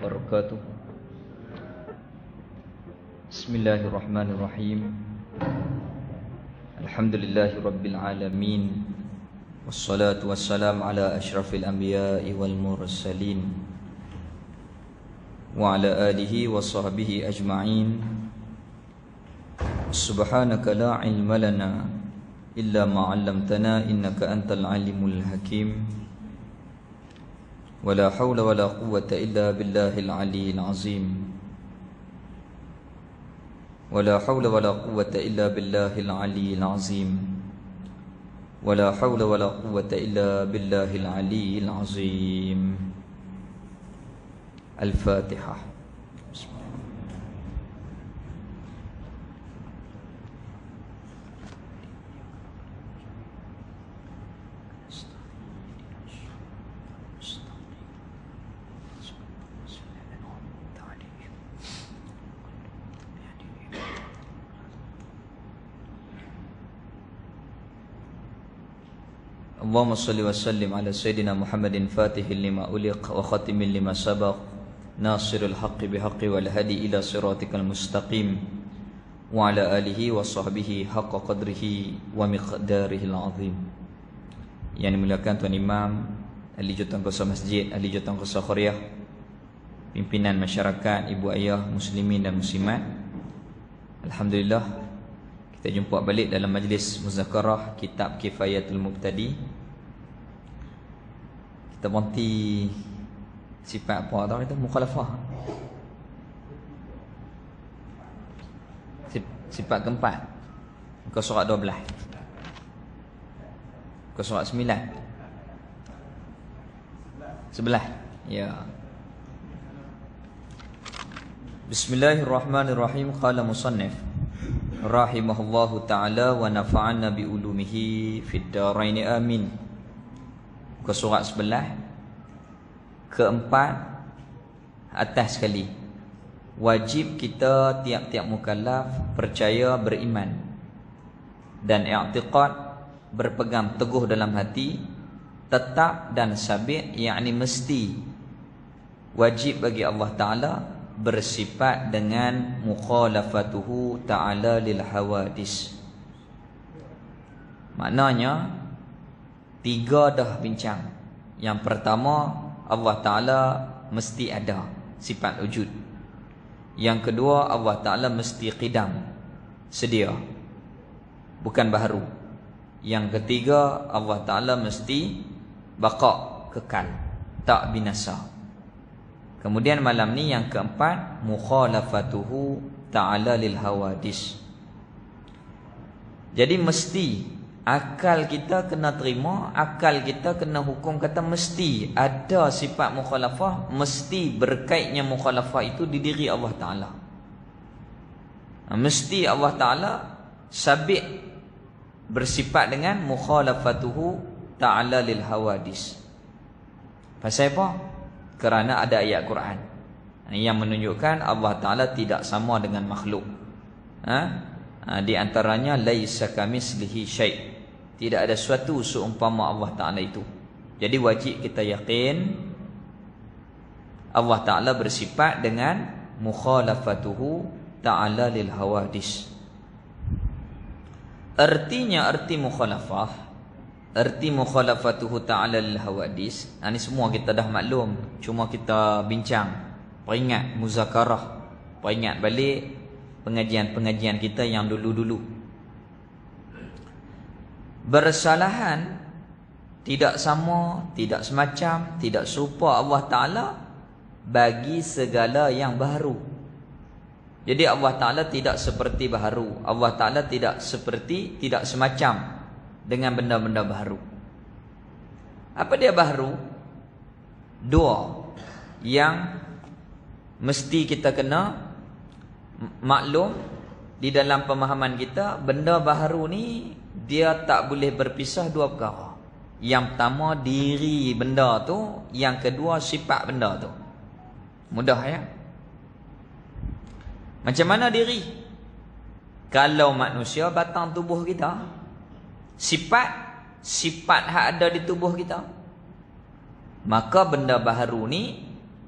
wabarakatuh. Bismillahirrahmanirrahim. Alhamdulillahi rabbil alamin. Wassalatu wassalamu ala asyrafil anbiya'i wal mursalin wa ala alihi wa sahbihi ajma'in. Subhanaka la ilma lana illa ma 'allamtana innaka antal alimul hakim. Wala hawla wala quwwata illa billahil aliyyil azim. Wala hawla wala quwwata illa billahil aliyyil azim. Wala hawla wala quwwata illa billahil aliyyil azim. Al-Fatihah. Allahumma salli wa sallim ala Sayyidina Muhammadin fatihil lima uliq wa khatimin lima sabaq nasirul haqqi bihaqqi wal hadi ila siratikal mustaqim wa ala alihi wa sahbihi haqqa qadrihi wa miqdarihil azim. Yang dimuliakan Tuan Imam, ahli Jurusankuasa Masjid, ahli Jurusankuasa Khuriyah, pimpinan masyarakat, ibu ayah muslimin dan muslimat. Alhamdulillah, kita jumpa balik dalam majlis muzakarah kitab Kifayatul Mubtadi. Kita berhenti sifat apa tau itu? Mukhalafah. Sifat keempat, muka surat 12, muka surat 9, 11. Ya. Bismillahirrahmanirrahim. Qala musannif rahimahullahu ta'ala wa nafa'ana bi ulumihi fid daraini amin. Ke surat 11 keempat atas sekali. Wajib kita tiap-tiap mukallaf percaya, beriman dan i'tiqad, berpegang teguh dalam hati, tetap dan sabit, yakni mesti wajib bagi Allah Ta'ala bersifat dengan mukhalafatuhu ta'ala lil hawadis. Maknanya tiga dah bincang. Yang pertama, Allah Ta'ala mesti ada sifat wujud. Yang kedua, Allah Ta'ala mesti qidam, sedia, bukan baharu. Yang ketiga, Allah Ta'ala mesti baqa, kekal, tak binasa. Kemudian malam ni yang keempat, mukhalafatuhu ta'ala lil hawadis. Jadi mesti akal kita kena terima, akal kita kena hukum kata mesti ada sifat mukhalafah, mesti berkaitnya mukhalafah itu di diri Allah Ta'ala. Mesti Allah Ta'ala sabit bersifat dengan mukhalafatuhu ta'ala lil hawadis. Pasal apa? Kerana ada ayat Quran yang menunjukkan Allah Ta'ala tidak sama dengan makhluk. Di antaranya laisa kamislihi syai', tidak ada sesuatu seumpama Allah Ta'ala itu. Jadi wajib kita yakin Allah Ta'ala bersifat dengan mukhalafatuhu ta'ala lil hawadis. Artinya, arti mukhalafatuhu ta'ala lil hawadis, ini semua kita dah maklum, cuma kita bincang, peringat muzakarah, peringat balik pengajian-pengajian kita yang dulu-dulu. Bersalahan, tidak sama, tidak semacam, tidak serupa Allah Ta'ala bagi segala yang baharu. Jadi Allah Ta'ala tidak seperti baharu, Allah Ta'ala tidak seperti, tidak semacam dengan benda-benda baharu. Apa dia baharu? Dua yang mesti kita kena maklum di dalam pemahaman kita. Benda baharu ni dia tak boleh berpisah dua perkara. Yang pertama diri benda tu, yang kedua sifat benda tu. Mudah ya? Macam mana diri? Kalau manusia, batang tubuh kita, sifat hak ada di tubuh kita. Maka benda baharu ni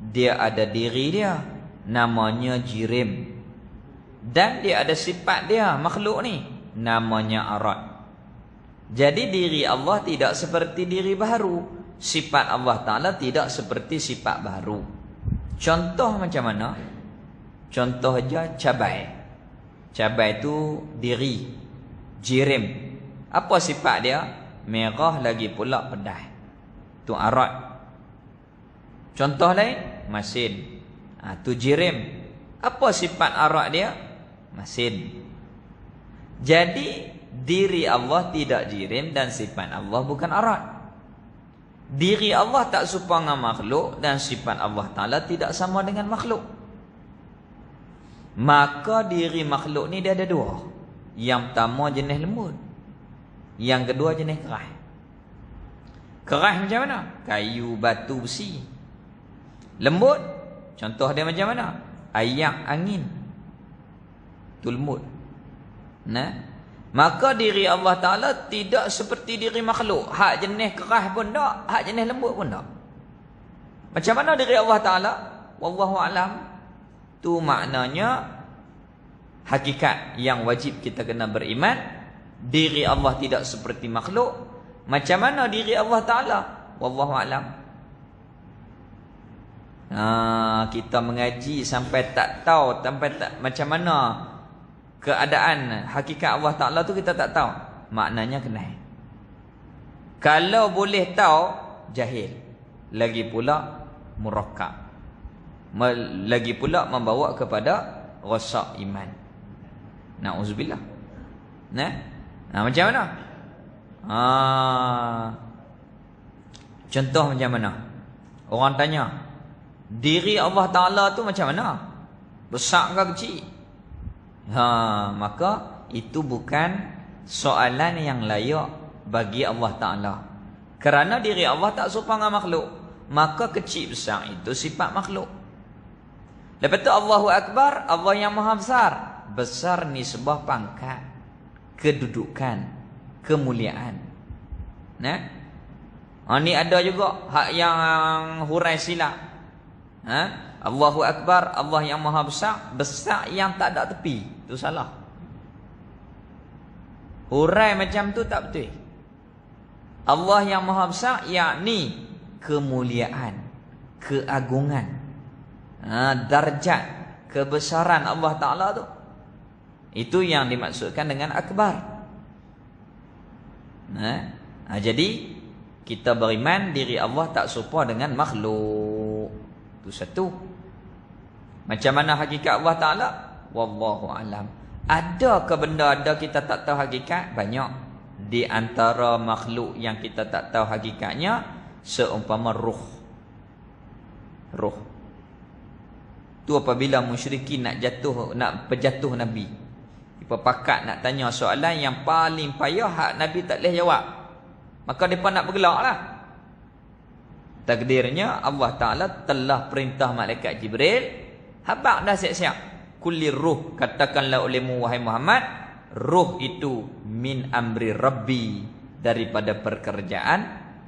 dia ada diri dia, namanya jirim. Dan dia ada sifat dia, makhluk ni, namanya arad. Jadi diri Allah tidak seperti diri baru, sifat Allah Ta'ala tidak seperti sifat baru. Contoh macam mana? Contoh aja cabai. Cabai itu diri, jirim. Apa sifat dia? Merah lagi pula pedas. Tu arad. Contoh lain, masin. Tu jirim. Apa sifat arad dia? Masin. Jadi diri Allah tidak jirim dan sifat Allah bukan arad. Diri Allah tak serupa dengan makhluk dan sifat Allah Ta'ala tidak sama dengan makhluk. Maka diri makhluk ni dia ada dua. Yang pertama jenis lembut, yang kedua jenis keras. Keras macam mana? Kayu, batu, besi. Lembut, contoh dia macam mana? Ayak, angin. Itu lembut. Maka diri Allah Ta'ala tidak seperti diri makhluk. Hak jenis keras pun tak, hak jenis lembut pun tak. Macam mana diri Allah Ta'ala? Wallahu a'lam. Tu maknanya hakikat yang wajib kita kena beriman. Diri Allah tidak seperti makhluk. Macam mana diri Allah Ta'ala? Wallahu a'lam. Kita mengaji sampai tak tahu, sampai tak, macam mana keadaan hakikat Allah Ta'ala tu kita tak tahu. Maknanya kenal. Kalau boleh tahu, jahil. Lagi pula murakkab. Lagi pula membawa kepada rosak iman. Na'udzubillah. Macam mana? Contoh macam mana? Orang tanya, diri Allah Ta'ala tu macam mana? Besar ke kecil? Maka itu bukan soalan yang layak bagi Allah Ta'ala. Kerana diri Allah tak serupa dengan makhluk, maka kecil besar itu sifat makhluk. Lepas tu Allahu Akbar, Allah yang maha besar. Besar ni sebuah pangkat, kedudukan, kemuliaan. Ni ada juga hak yang hurai silap. Allahu Akbar, Allah yang maha besar, besar yang tak ada tepi. Itu salah. Hurai macam tu tak betul. Allah yang maha besar, yakni kemuliaan, keagungan, darjat, kebesaran Allah Ta'ala tu. Itu yang dimaksudkan dengan akbar. Jadi kita beriman diri Allah tak serupa dengan makhluk. Itu satu. Macam mana hakikat Allah Ta'ala? Wallahu alam. Ada ke benda ada kita tak tahu hakikat? Banyak. Di antara makhluk yang kita tak tahu hakikatnya, seumpama ruh. Ruh. Tu apabila musyrikin nak penjatuh Nabi, mereka pakat nak tanya soalan yang paling payah, hak Nabi tak boleh jawab. Maka mereka nak bergelak lah. Takdirnya Allah Ta'ala telah perintah malaikat Jibril, habaq dah siap-siap. Kulli ruh, katakanlah olehmu wahai Muhammad, ruh itu min amri Rabbi, daripada pekerjaan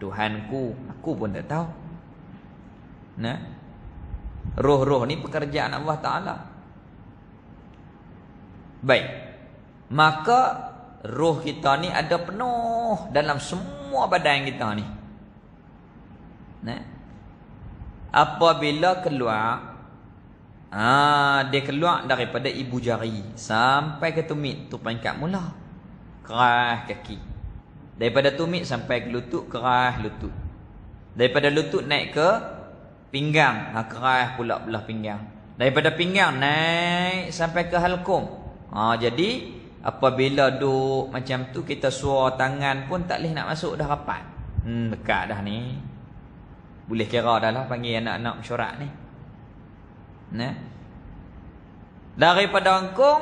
Tuhanku. Aku pun tak tahu. Ruh-ruh ni pekerjaan Allah Ta'ala. Baik. Maka ruh kita ni ada penuh dalam semua badan kita ni. Apabila keluar, dia keluar daripada ibu jari sampai ke tumit, tu peringkat mula. Keras kaki. Daripada tumit sampai ke lutut, keras lutut. Daripada lutut naik ke pinggang, keras pula belah pinggang. Daripada pinggang naik sampai ke halkum. Jadi apabila duduk macam tu, kita suar tangan pun tak boleh nak masuk dah rapat. Dekat dah ni. Boleh kira dah lah panggil anak-anak mesyuarat ni. Daripada angkung,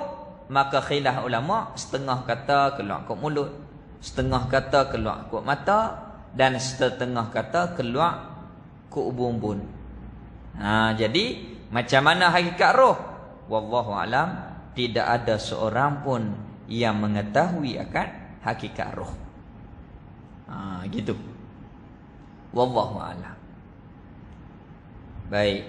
maka khilaf ulama, setengah kata keluar kot mulut, setengah kata keluar kot mata, dan setengah kata keluar kot ubun-ubun. Jadi macam mana hakikat roh? Wallahu alam, tidak ada seorang pun yang mengetahui akan hakikat roh. Gitu. Wallahu alam. Baik.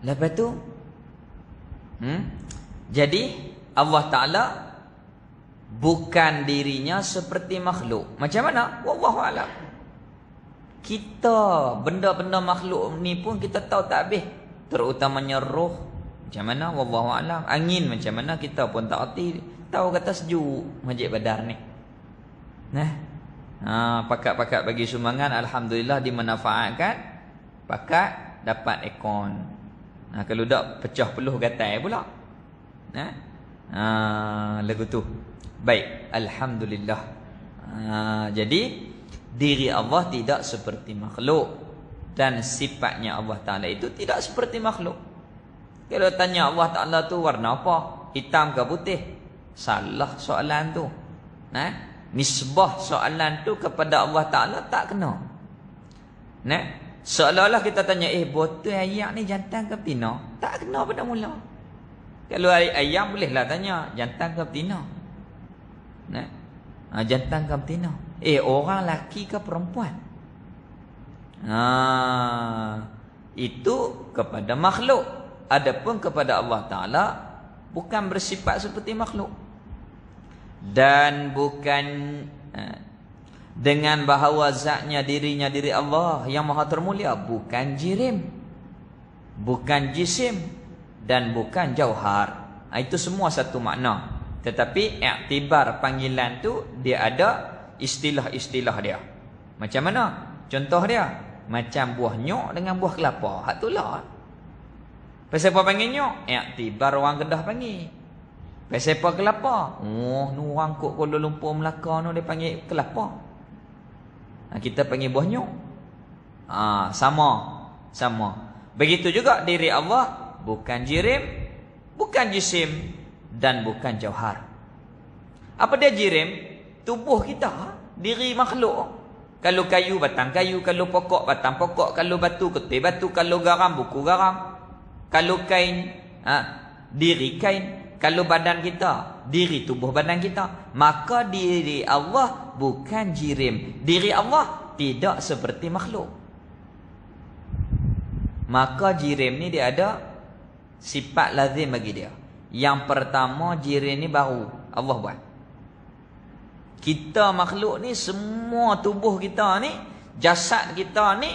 Lepas tu jadi Allah Ta'ala bukan dirinya seperti makhluk. Macam mana? Wallahu a'lam. Kita benda-benda makhluk ni pun kita tahu tak habis, terutamanya roh. Macam mana? Wallahu a'lam. Angin macam mana kita pun tak erti. Tahu kata sejuk Masjid Badar ni. Pakat-pakat bagi sumbangan, alhamdulillah dimanfaatkan. Pakat dapat aircon. Kalau tak pecah peluh gatai pula. Lagu tu. Baik, alhamdulillah. Jadi diri Allah tidak seperti makhluk, dan sifatnya Allah Ta'ala itu tidak seperti makhluk. Kalau tanya Allah Ta'ala tu warna apa, hitam ke putih, salah soalan tu. Nisbah soalan tu kepada Allah Ta'ala tak kena. Seolah-olah kita tanya, botol ayak ni jantan ke betina? Tak kena pada mula. Kalau ayam bolehlah tanya, jantan ke betina? Jantan ke betina? Orang lelaki ke perempuan? Itu kepada makhluk. Adapun kepada Allah Ta'ala bukan bersifat seperti makhluk. Dan bukan dengan bahawa zatnya dirinya diri Allah yang maha termulia, bukan jirim, bukan jisim, dan bukan jauhar. Itu semua satu makna. Tetapi iktibar panggilan tu dia ada istilah-istilah dia. Macam mana? Contoh dia, macam buah nyok dengan buah kelapa. Hak tu lah. Pasal apa panggil nyok? Iktibar orang Kedah panggil. Pasal apa kelapa? Nu orang kok Kuala Lumpur Melaka nu dia panggil kelapa. Kita panggil buah nyok. Sama. Begitu juga diri Allah bukan jirim, bukan jisim, dan bukan jauhar. Apa dia jirim? Tubuh kita, diri makhluk. Kalau kayu, batang kayu. Kalau pokok, batang pokok. Kalau batu, ketih batu. Kalau garam, buku garam. Kalau kain, diri kain. Kalau badan kita, diri tubuh badan kita. Maka diri Allah bukan jirim. Diri Allah tidak seperti makhluk. Maka jirim ni dia ada sifat lazim bagi dia. Yang pertama, jirim ni baru Allah buat. Kita makhluk ni, semua tubuh kita ni, jasad kita ni,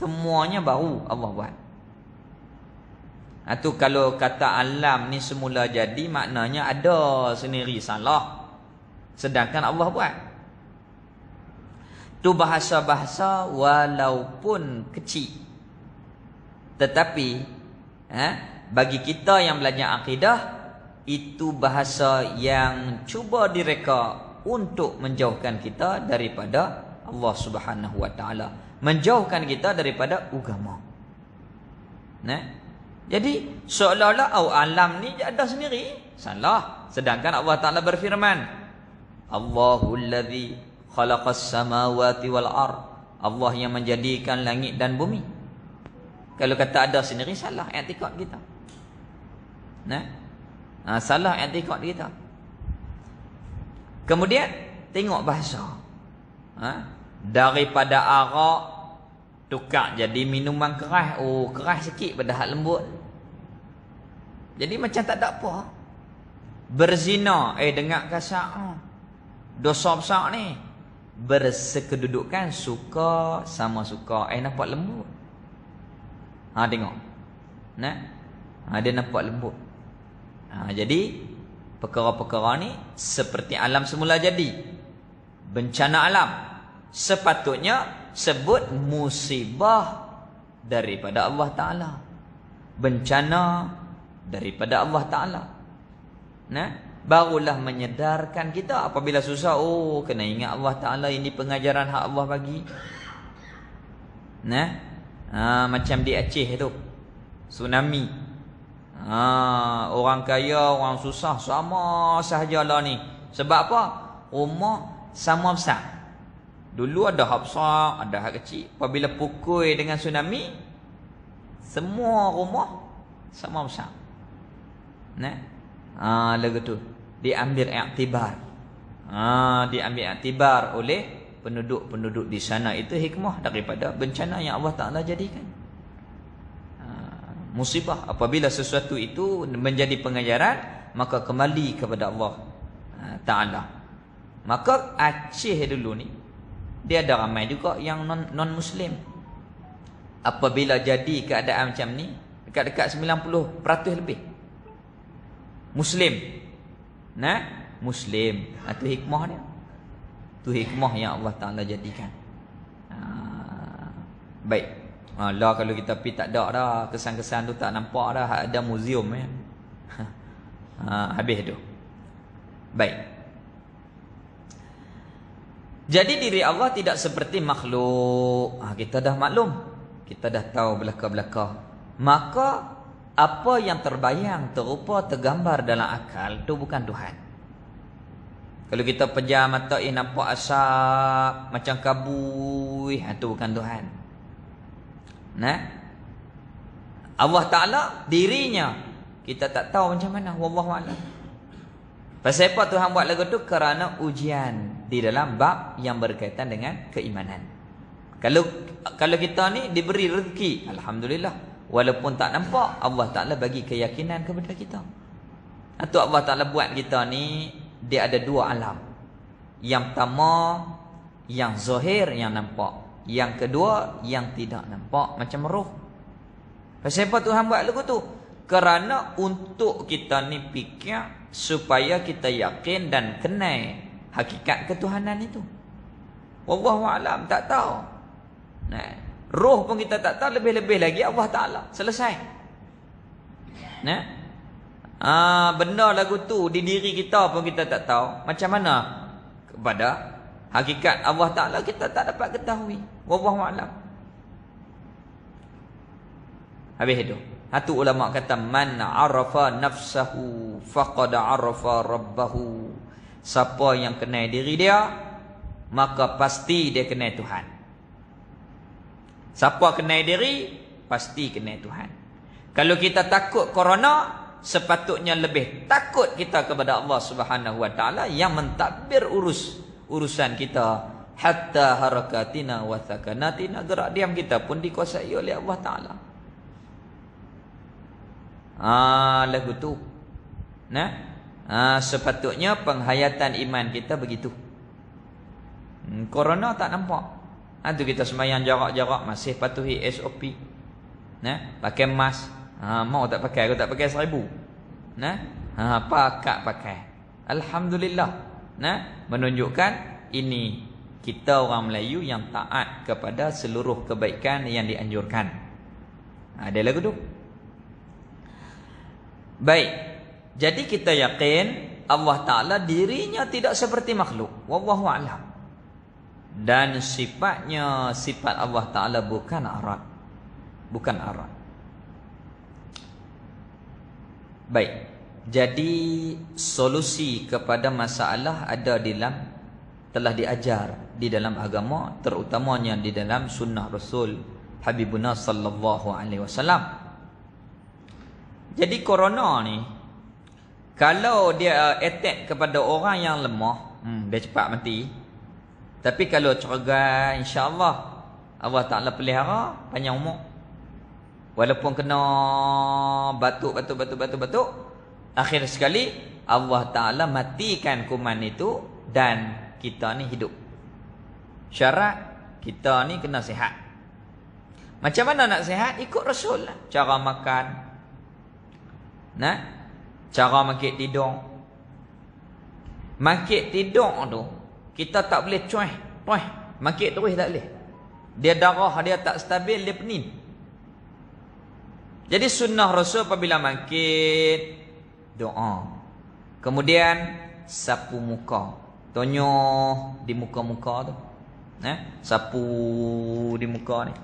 semuanya baru Allah buat. Itu kalau kata alam ni semula jadi, maknanya ada sendiri salah, sedangkan Allah buat. Tu bahasa-bahasa walaupun kecil, tetapi bagi kita yang belajar akidah, itu bahasa yang cuba direka untuk menjauhkan kita daripada Allah Subhanahu Wa Taala, menjauhkan kita daripada agama. Jadi seolah-olah alam ni ada sendiri, salah. Sedangkan Allah Ta'ala berfirman, Allahul ladzi khalaqas samawati wal ard. Allah yang menjadikan langit dan bumi. Kalau kata ada sendiri, salah i'tikad kita. Salah i'tikad kita. Kemudian tengok bahasa. Daripada arak tukar jadi minuman keras. Keras sikit pada hak lembut. Jadi macam tak ada apa. Berzina, dengar kasar. Dosa besar ni. Bersekedudukan suka sama suka. Nampak lembut. Tengok. Dia nampak lembut. Jadi perkara-perkara ni seperti alam semula jadi. Bencana alam. Sepatutnya sebut musibah daripada Allah Ta'ala. Bencana daripada Allah Ta'ala. Barulah menyedarkan kita apabila susah. Kena ingat Allah Ta'ala, ini pengajaran hak Allah bagi. Macam di Aceh tu, tsunami. Orang kaya, orang susah sama sahajalah ni. Sebab apa? Rumah sama besar. Dulu ada hak besar, ada hak kecil. Apabila pukul dengan tsunami, semua rumah sama besar. Lagu tu diambil iktibar. Diambil iktibar oleh penduduk-penduduk di sana. Itu hikmah daripada bencana yang Allah Ta'ala jadikan. musibah. Apabila sesuatu itu menjadi pengajaran, maka kembali kepada Allah Ta'ala. Maka Aceh dulu ni, dia ada ramai juga yang non-Muslim. Apabila jadi keadaan macam ni, dekat-dekat 90% lebih Muslim. Muslim. Itu hikmah dia. Itu hikmah yang Allah Ta'ala jadikan. Baik. Lah kalau kita pergi tak ada dah, kesan-kesan tu tak nampak dah, ada muzium ya. Habis tu. Baik. Jadi diri Allah tidak seperti makhluk. Kita dah maklum. Kita dah tahu belaka-belaka. Maka apa yang terbayang, terupa, tergambar dalam akal tu bukan Tuhan. Kalau kita pejam mata, nampak asap macam kabut, itu bukan Tuhan. Allah Ta'ala dirinya kita tak tahu macam mana. Wallahu a'lam. Pasal apa Tuhan buat lagu tu? Kerana ujian di dalam bab yang berkaitan dengan keimanan. Kalau kita ni diberi rezeki, alhamdulillah. Walaupun tak nampak, Allah Ta'ala bagi keyakinan kepada kita. Atau Allah Ta'ala buat kita ni, dia ada dua alam. Yang pertama, yang zahir, yang nampak. Yang kedua, yang tidak nampak, macam roh. Pasal apa Tuhan buat lagu tu? Kerana untuk kita ni fikir, supaya kita yakin dan kenal hakikat ketuhanan itu. Wallahu a'lam, tak tahu. Roh pun kita tak tahu, lebih-lebih lagi Allah Ta'ala. Selesai. Benda lagu tu di diri kita pun kita tak tahu. Macam mana kepada hakikat Allah Ta'ala kita tak dapat ketahui. Wallahu a'lam. Habis itu. Satu ulama kata, man arafa nafsahu faqad arafa rabbahu. Siapa yang kenal diri dia, maka pasti dia kenal Tuhan. Siapa kenal diri, pasti kenal Tuhan. Kalau kita takut corona, sepatutnya lebih takut kita kepada Allah Subhanahu wa Ta'ala yang mentadbir urusan kita. Hatta harakatina wa sakanatina, gerak diam kita pun dikuasai oleh Allah Ta'ala. Lagu tu. Sepatutnya penghayatan iman kita begitu. Corona tak nampak. Tu kita sembahyang jarak-jarak, masih patuhi SOP. Pakai mask. Mau tak pakai, aku tak pakai 1000. Pakai. Alhamdulillah. Menunjukkan ini kita orang Melayu yang taat kepada seluruh kebaikan yang dianjurkan. Ada lagu tu. Baik. Jadi kita yakin Allah Ta'ala dirinya tidak seperti makhluk. Wallahu a'lam. Dan sifatnya, sifat Allah Ta'ala bukan arad. Bukan arad. Baik. Jadi solusi kepada masalah ada telah diajar di dalam agama, terutamanya di dalam sunnah Rasul Habibuna sallallahu alaihi wasallam. Jadi corona ni, kalau dia attack kepada orang yang lemah, dia cepat mati. Tapi kalau cergai, insya-Allah Allah Ta'ala pelihara panjang umur. Walaupun kena batuk, akhir sekali Allah Ta'ala matikan kuman itu dan kita ni hidup. Syarat kita ni kena sihat. Macam mana nak sihat? Ikut Rasul lah. Cara makan, cara makik tidur. Makik tidur tu kita tak boleh cuih. Makik terus tak boleh. Dia darah dia tak stabil, dia pening. Jadi sunnah Rasul apabila makik, doa. Kemudian sapu muka. Tonyoh di muka-muka tu. Sapu di muka ni.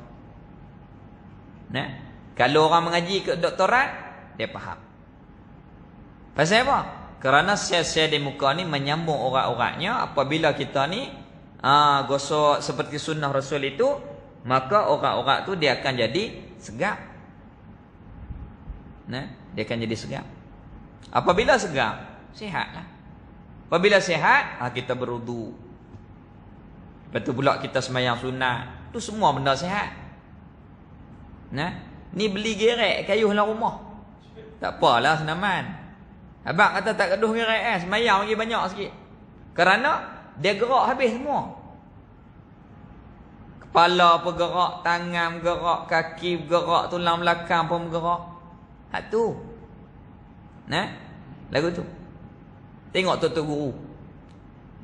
Kalau orang mengaji ke doktorat, dia faham. Pasal apa? Kerana sel-sel di muka ni menyambung urat-uratnya. Apabila kita ni gosok seperti sunnah Rasul itu, maka urat-urat tu dia akan jadi segap. Dia akan jadi segap. Apabila segap, sihatlah. Apabila sihat, kita berwudu. Lepas tu pula kita sembahyang sunat. Tu semua benda sihat. Ni beli gerek kayuh dalam rumah. Tak apalah senaman. Abang kata tak gaduh gerek semayang lagi banyak sikit. Kerana dia gerak habis semua. Kepala bergerak, tangan bergerak, kaki bergerak, tulang belakang pun bergerak. Hak tu. Nah, lagu tu. Tengok Tok Guru.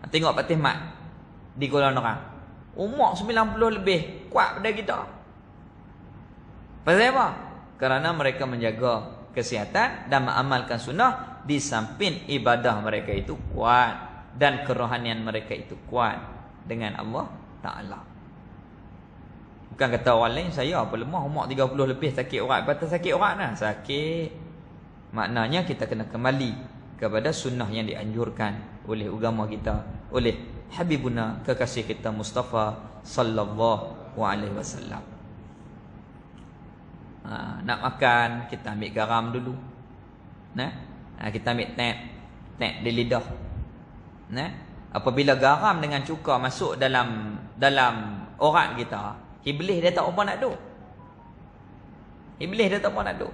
Tengok Pak Mat di Kuala Nerang. Umur 90 lebih, kuat pada kita. Pasal apa? Kerana mereka menjaga kesihatan dan mengamalkan sunnah, di samping ibadah mereka itu kuat dan kerohanian mereka itu kuat dengan Allah Ta'ala. Bukan kata orang lain, saya apa lemah, umur 30 lebih sakit urat. Patut sakit urat lah. Sakit. Maknanya kita kena kembali kepada sunnah yang dianjurkan oleh agama kita, oleh Habibuna, kekasih kita Mustafa sallallahu alaihi wasallam. Nak makan, kita ambil garam dulu. Kita ambil tap di lidah. Apabila garam dengan cuka masuk dalam orat kita, iblis dia tak apa nak duk. Iblis dia tak apa nak duk.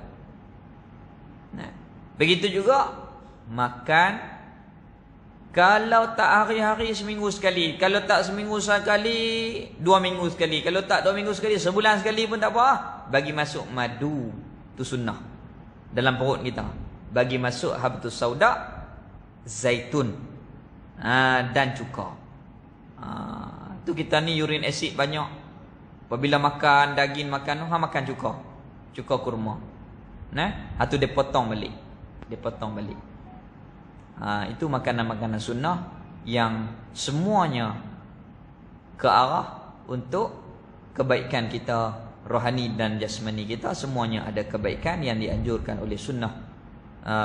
Begitu juga makan. Kalau tak hari-hari, seminggu sekali. Kalau tak seminggu sekali, 2 minggu sekali. Kalau tak 2 minggu sekali, sebulan sekali pun tak apa. Bagi masuk madu, tu sunnah dalam perut kita. Bagi masuk habtus sauda, zaitun, dan cuka. Tu kita ni urine acid banyak. Apabila makan daging, makan cuka. Cuka kurma. Tu dia potong balik. Itu makanan-makanan sunnah yang semuanya ke arah untuk kebaikan kita, rohani dan jasmani kita. Semuanya ada kebaikan yang dianjurkan oleh sunnah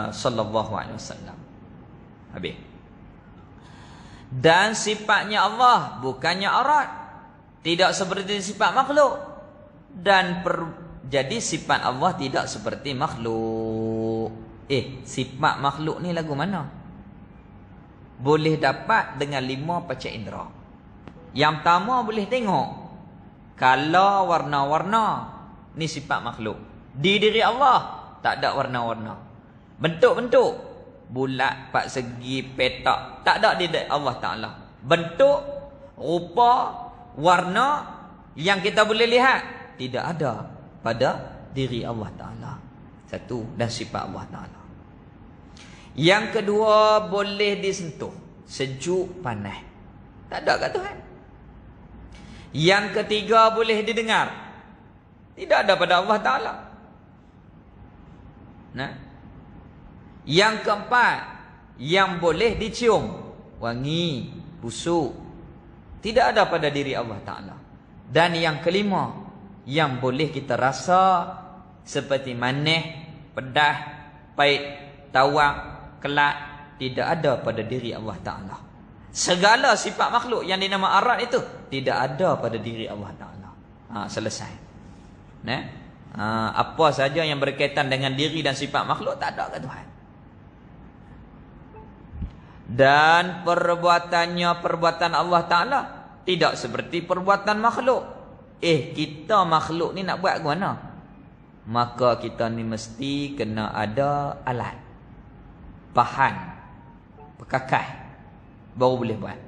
sallallahu alaihi wasallam. Habis. Dan sifatnya Allah bukannya aurat, tidak seperti sifat makhluk. Dan jadi sifat Allah tidak seperti makhluk. Sifat makhluk ni lagu mana? Boleh dapat dengan 5 panca indera. Yang pertama boleh tengok. Kalau warna-warna, ni sifat makhluk. Di diri Allah tak ada warna-warna. Bentuk-bentuk, bulat, empat segi, petak, tak ada di diri Allah Ta'ala. Bentuk, rupa, warna yang kita boleh lihat tidak ada pada diri Allah Ta'ala. Satu, dan sifat Allah Ta'ala. Yang kedua, boleh disentuh, sejuk, panas. Tak ada kat Tuhan. Yang ketiga, boleh didengar. Tidak ada pada Allah Ta'ala. Yang keempat, yang boleh dicium, wangi, busuk. Tidak ada pada diri Allah Ta'ala. Dan yang kelima, yang boleh kita rasa seperti manis, pedas, pahit, tawar, kelak, tidak ada pada diri Allah Ta'ala. Segala sifat makhluk yang dinama arat itu tidak ada pada diri Allah Ta'ala. Selesai. Apa saja yang berkaitan dengan diri dan sifat makhluk tak ada kat Tuhan. Dan perbuatan Allah Ta'ala tidak seperti perbuatan makhluk. Kita makhluk ni nak buat ke mana? Maka kita ni mesti kena ada alat, bahan, pekakas, baru boleh buat.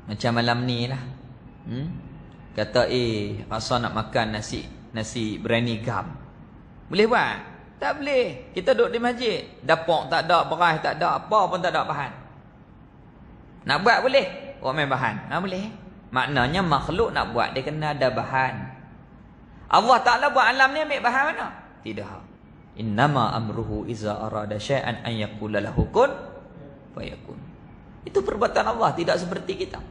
Macam malam ni lah. Kata rasa nak makan nasi biryani gam. Boleh buat? Tak boleh. Kita duduk di masjid, dapur tak ada, beras tak ada, apa pun tak ada bahan. Nak buat boleh? Main bahan. Boleh. Maknanya makhluk nak buat, dia kena ada bahan. Allah Ta'ala buat alam ni ambil bahan mana? Tidak. Innama amruhu iza arada syai'an an yaqula lahu kun fayakun. Itu perbuatan Allah, tidak seperti kita.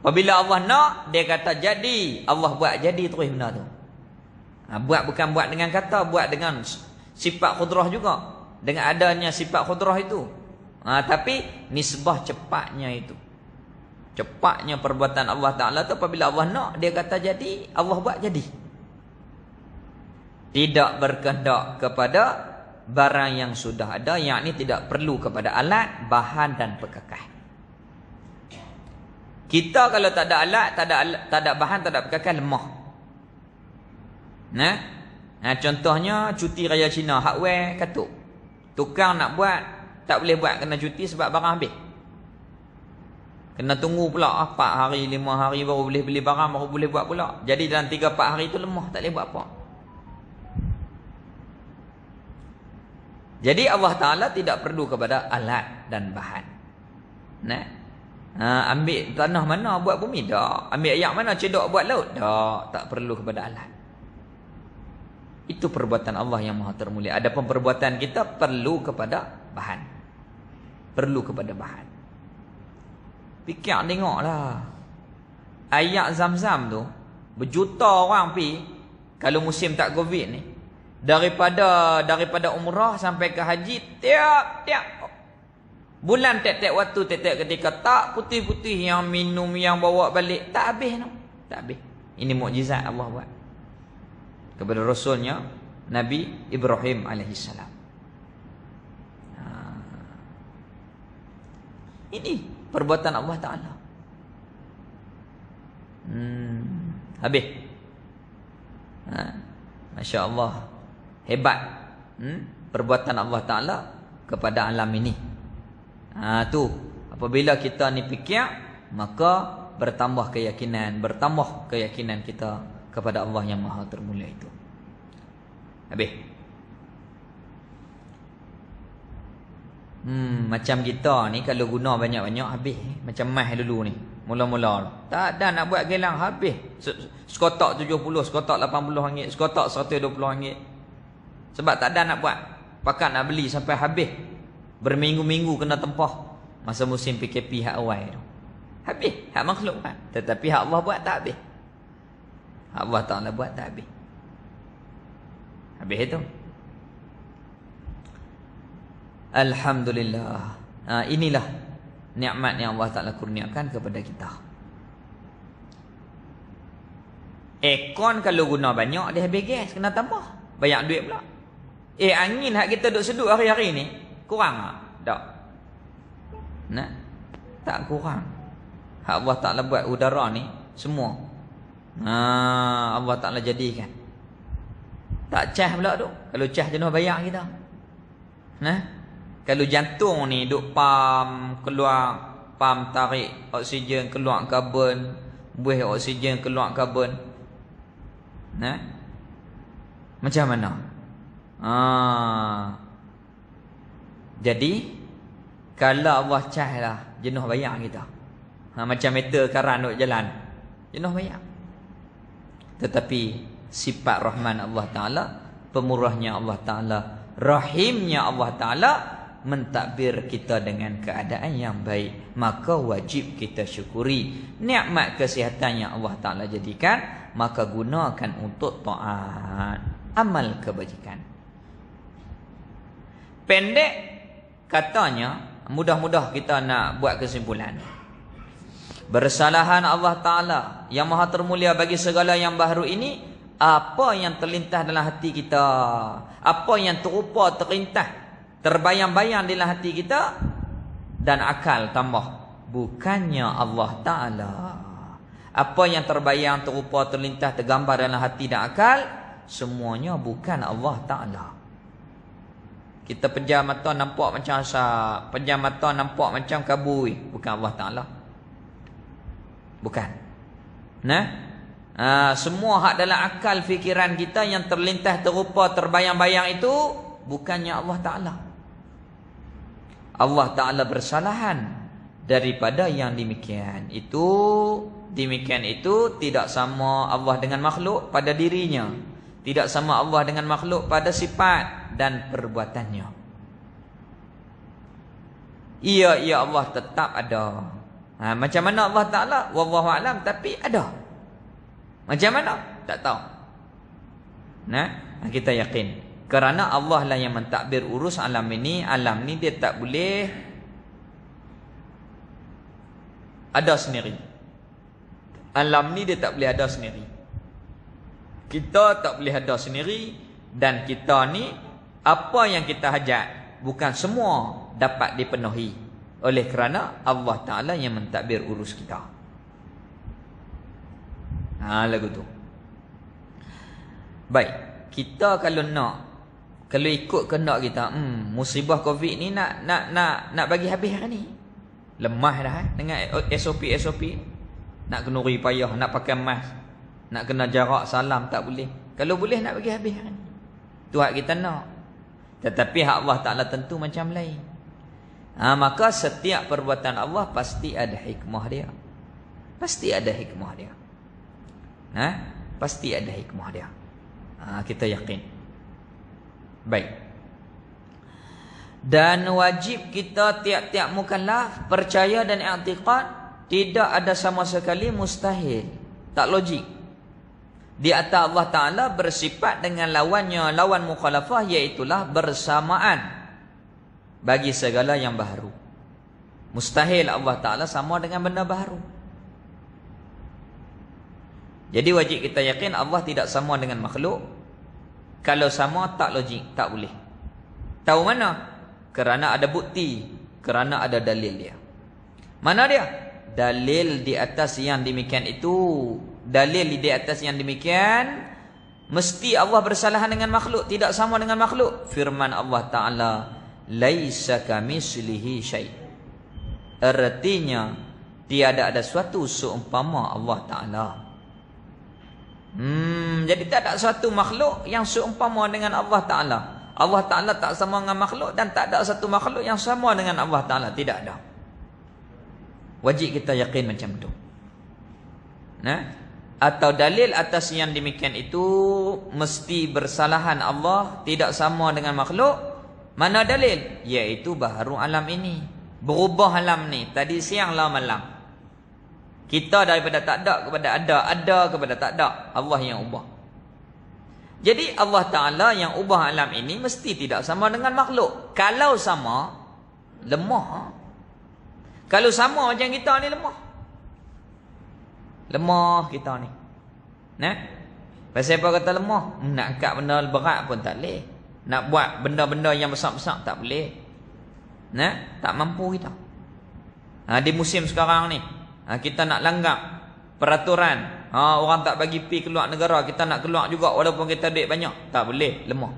Apabila Allah nak, dia kata jadi, Allah buat jadi terus benda tu. Buat bukan buat dengan kata, buat dengan sifat qudrah juga. Dengan adanya sifat qudrah itu. Tapi nisbah cepatnya itu. Cepatnya perbuatan Allah Ta'ala tu, apabila Allah nak, dia kata jadi, Allah buat jadi. Tidak berkehendak kepada barang yang sudah ada, yakni tidak perlu kepada alat, bahan dan pekakas. Kita kalau tak ada alat, tak ada bahan, tak ada perkakas, lemah. Contohnya cuti raya Cina, hardware katuk. Tukang nak buat, tak boleh buat kena cuti sebab barang habis. Kena tunggu pula 4 hari, 5 hari baru boleh beli barang, baru boleh buat pula. Jadi dalam 3-4 hari tu lemah, tak boleh buat apa. Jadi Allah Ta'ala tidak perlu kepada alat dan bahan. Ambil tanah mana buat bumi? Tak. Ambil air mana cedok buat laut? Tak. Tak perlu kepada alat. Itu perbuatan Allah yang maha termulia. Adapun perbuatan kita perlu kepada bahan. Perlu kepada bahan. Fikir tengoklah. Air Zam-Zam tu, berjuta orang pi kalau musim tak Covid ni. Daripada umrah sampai ke haji, tiap bulan, tiap-tiap waktu, tiap-tiap ketika, tak putih-putih yang minum, yang bawa balik, tak habis no. Tak habis. Ini mukjizat Allah buat kepada Rasulnya Nabi Ibrahim alaihissalam. Ini perbuatan Allah Ta'ala. Habis. Masya Allah. Hebat. Perbuatan Allah Ta'ala kepada alam ini. Tu. Apabila kita ni fikir, maka bertambah keyakinan kita kepada Allah yang maha termulia itu. Habis. Macam kita ni kalau guna banyak-banyak habis. Macam mas dulu ni, mula-mula tak ada nak buat gelang, habis. Sekotak 70, sekotak 80 ringgit, sekotak 120 ringgit. Sebab tak ada nak buat. Pakat nak beli sampai habis. Berminggu-minggu kena tempah. Masa musim PKP hak awal tu. Habis. Hak makhluk kan. Tetapi hak Allah buat tak habis. Hak Allah Ta'ala buat tak habis. Habis itu. Alhamdulillah. Inilah nikmat yang Allah Ta'ala kurniakan kepada kita. Aircon kalau guna banyak, dia habis gas, kena tambah. Banyak duit pula. Angin hak kita duk seduh hari-hari ni, kurang tak? Tak kurang. Hak Allah Ta'ala buat udara ni, semua Allah Ta'ala jadikan. Tak cas pula tu. Kalau cas jenuh bayar kita. Kalau jantung ni duk pam tarik oksigen, keluar karbon, buih oksigen, keluar karbon. Macam mana? Jadi kalau Allah cas lah, jenuh bayar kita. Macam meter karan duk jalan, jenuh bayar. Tetapi sifat Rahman Allah Ta'ala, pemurahnya Allah Ta'ala, Rahimnya Allah Ta'ala, mentadbir kita dengan keadaan yang baik, maka wajib kita syukuri nikmat kesihatan yang Allah Ta'ala jadikan, maka gunakan untuk taat, amal kebajikan. Pendek katanya, mudah-mudah kita nak buat kesimpulan. Bersalahan Allah Ta'ala yang maha termulia bagi segala yang baharu ini. Apa yang terlintas dalam hati kita, apa yang terupa, terlintas, terbayang-bayang dalam hati kita, dan akal tambah, bukannya Allah Ta'ala. Apa yang terbayang, terupa, terlintas, tergambar dalam hati dan akal, semuanya bukan Allah Ta'ala. Kita pejam mata nampak macam asap, pejam mata nampak macam kabui, bukan Allah Ta'ala. Bukan. Semua hak dalam akal fikiran kita yang terlintas, terupa, terbayang-bayang itu bukannya Allah Ta'ala. Allah Ta'ala bersalahan daripada yang demikian itu. Demikian itu tidak sama Allah dengan makhluk pada dirinya, tidak sama Allah dengan makhluk pada sifat dan perbuatannya. Ya Allah tetap ada. Macam mana Allah Ta'ala? Wallahu a'lam, tapi ada. Macam mana? Tak tahu. Kita yakin. Kerana Allah lah yang mentadbir urus alam ini. Alam ni dia tak boleh ada sendiri. Alam ni dia tak boleh ada sendiri. Kita tak boleh ada sendiri. Dan kita ni, apa yang kita hajat, bukan semua dapat dipenuhi. Oleh kerana Allah Ta'ala yang mentadbir urus kita. Lagu tu. Baik, kita kalau ikut kehendak kita, musibah Covid ni nak bagi habis hari ni. Lemah dah dengan SOP. Nak kena payah, nak pakai mask, nak kena jarak salam tak boleh. Kalau boleh nak bagi habis hari ni. Tu hak kita nak. Tetapi hak Allah Ta'ala tentu macam lain. Maka setiap perbuatan Allah pasti ada hikmah dia. Pasti ada hikmah dia. Pasti ada hikmah dia. Kita yakin. Baik. Dan wajib kita tiap-tiap mukallaf percaya dan i'tiqad tidak ada sama sekali mustahil. Tak logik. Di atas Allah Ta'ala bersifat dengan lawannya, lawan mukhalafah, iaitulah bersamaan bagi segala yang baharu. Mustahil Allah Ta'ala sama dengan benda baharu. Jadi wajib kita yakin Allah tidak sama dengan makhluk. Kalau sama tak logik, tak boleh. Tahu mana? Kerana ada bukti, kerana ada dalil dia. Mana dia? Dalil di atas yang demikian itu. Dalil di atas yang demikian, mesti Allah bersalahan dengan makhluk, tidak sama dengan makhluk. Firman Allah Ta'ala, laisa kamislihi syai'. Artinya tiada ada suatu seumpama Allah Ta'ala. Jadi tak ada suatu makhluk yang seumpama dengan Allah Ta'ala. Allah Ta'ala tak sama dengan makhluk, dan tak ada satu makhluk yang sama dengan Allah Ta'ala. Tidak ada. Wajib kita yakin macam tu. Atau dalil atas yang demikian itu, mesti bersalahan Allah, tidak sama dengan makhluk. Mana dalil? Iaitu baharu alam ini. Berubah alam ni. Tadi siang lah malam. Kita daripada tak ada kepada ada kepada tak ada. Allah yang ubah. Jadi Allah Ta'ala yang ubah alam ini mesti tidak sama dengan makhluk. Kalau sama, lemah. Kalau sama macam kita ni, lemah kita ni. Pasal apa kata lemah? Nak angkat benda berat pun tak boleh. Nak buat benda-benda yang besar-besar tak boleh. Tak mampu kita. Di musim sekarang ni, kita nak langgar peraturan. Orang tak bagi pi keluar negara, kita nak keluar juga walaupun kita duit banyak. Tak boleh, lemah.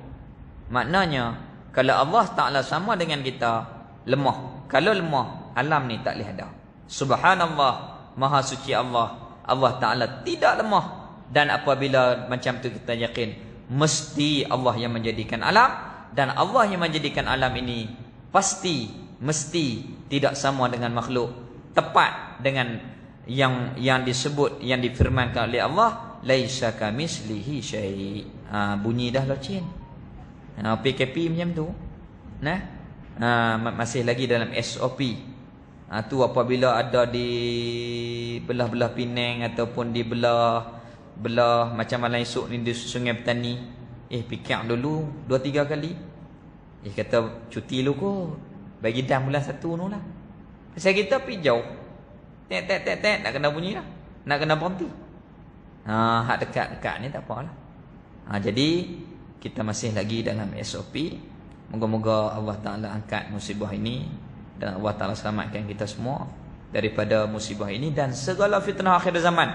Maknanya kalau Allah Ta'ala sama dengan kita, lemah. Kalau lemah, alam ni tak boleh ada. Subhanallah, maha suci Allah. Allah Ta'ala tidak lemah. Dan apabila macam tu kita yakin, mesti Allah yang menjadikan alam. Dan Allah yang menjadikan alam ini pasti, mesti tidak sama dengan makhluk. Tepat dengan yang disebut, yang difirmankan oleh Allah, laisa kamislihi syai'. Bunyi dah locin. PKP macam tu. Masih lagi dalam SOP. Tu apabila ada di belah-belah Penang ataupun di belah macam malam esok ni di Sungai Petani, fikir dulu 2-3 kali. Kata cuti lu kot, bagi dah bulan 1 tu lah. Pasal kita pergi jauh, tek nak kena bunyi lah, nak kena berhenti. Hak dekat-dekat ni tak apalah. Jadi kita masih lagi dalam SOP. Moga-moga Allah Ta'ala angkat musibah ini, dan Allah Ta'ala selamatkan kita semua daripada musibah ini dan segala fitnah akhir zaman.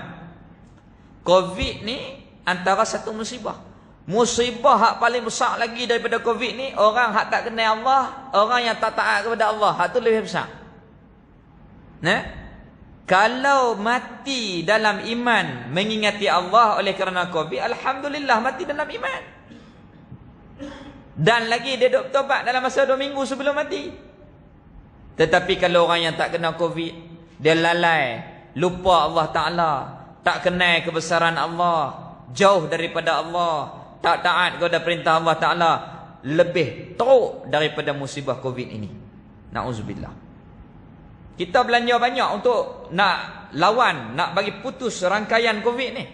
Covid ni antara satu musibah. Musibah hak paling besar lagi daripada Covid ni, orang hak tak kenal Allah, orang yang tak taat kepada Allah, hak tu lebih besar. Kalau mati dalam iman mengingati Allah oleh kerana Covid, alhamdulillah mati dalam iman. Dan lagi dia duk bertobat dalam masa 2 minggu sebelum mati. Tetapi kalau orang yang tak kena Covid, dia lalai, lupa Allah Ta'ala, tak kenal kebesaran Allah, jauh daripada Allah, tak taat kepada perintah Allah Ta'ala, lebih teruk daripada musibah Covid ini. Na'udzubillah. Kita belanja banyak untuk nak lawan, nak bagi putus rangkaian Covid ni.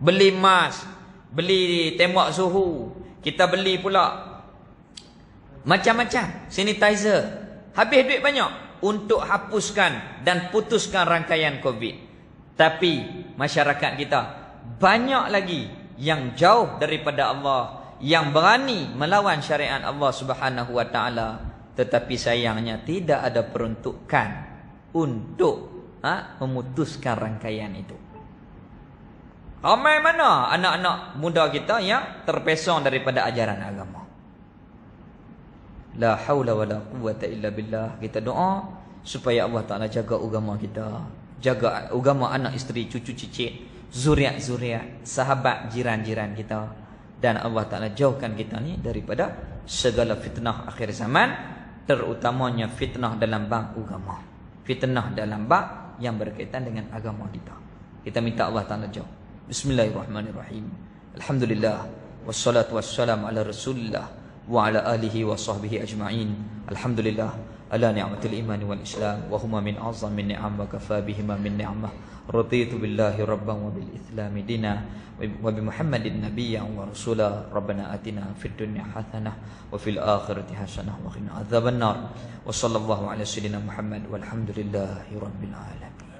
Beli mask, beli tembak suhu, kita beli pula macam-macam sanitizer. Habis duit banyak untuk hapuskan dan putuskan rangkaian Covid. Tapi masyarakat kita banyak lagi yang jauh daripada Allah, yang berani melawan syariat Allah Subhanahu wa Ta'ala. Tetapi sayangnya tidak ada peruntukan untuk memutuskan rangkaian itu. Ramai mana anak-anak muda kita yang terpesong daripada ajaran agama. La haula wala quwwata illa billah. Kita doa supaya Allah Ta'ala jaga agama kita, jaga agama anak isteri, cucu cicit, zuriat-zuriat, sahabat, jiran-jiran kita. Dan Allah Ta'ala jauhkan kita ni daripada segala fitnah akhir zaman, terutamanya fitnah dalam bab agama, fitnah dalam bab yang berkaitan dengan agama kita. Kita minta Allah Ta'ala jauh. Bismillahirrahmanirrahim. Alhamdulillah wassalatu wassalamu ala Rasulillah wa ala alihi wa sahbihi ajma'in. Alhamdulillah ala ni'matil iman wal islam wa huma min a'zami ni'am wa kafa bihima min ni'mah. Raditu billahi rabban wa bil islami dina wa bi Muhammadin nabiyyan wa rasula. Rabbana atina fid dunya hasanah wa fil akhirati hasanah wa qina adzabannar. Wa sallallahu ala sayyidina Muhammad walhamdulillahi rabbil alamin.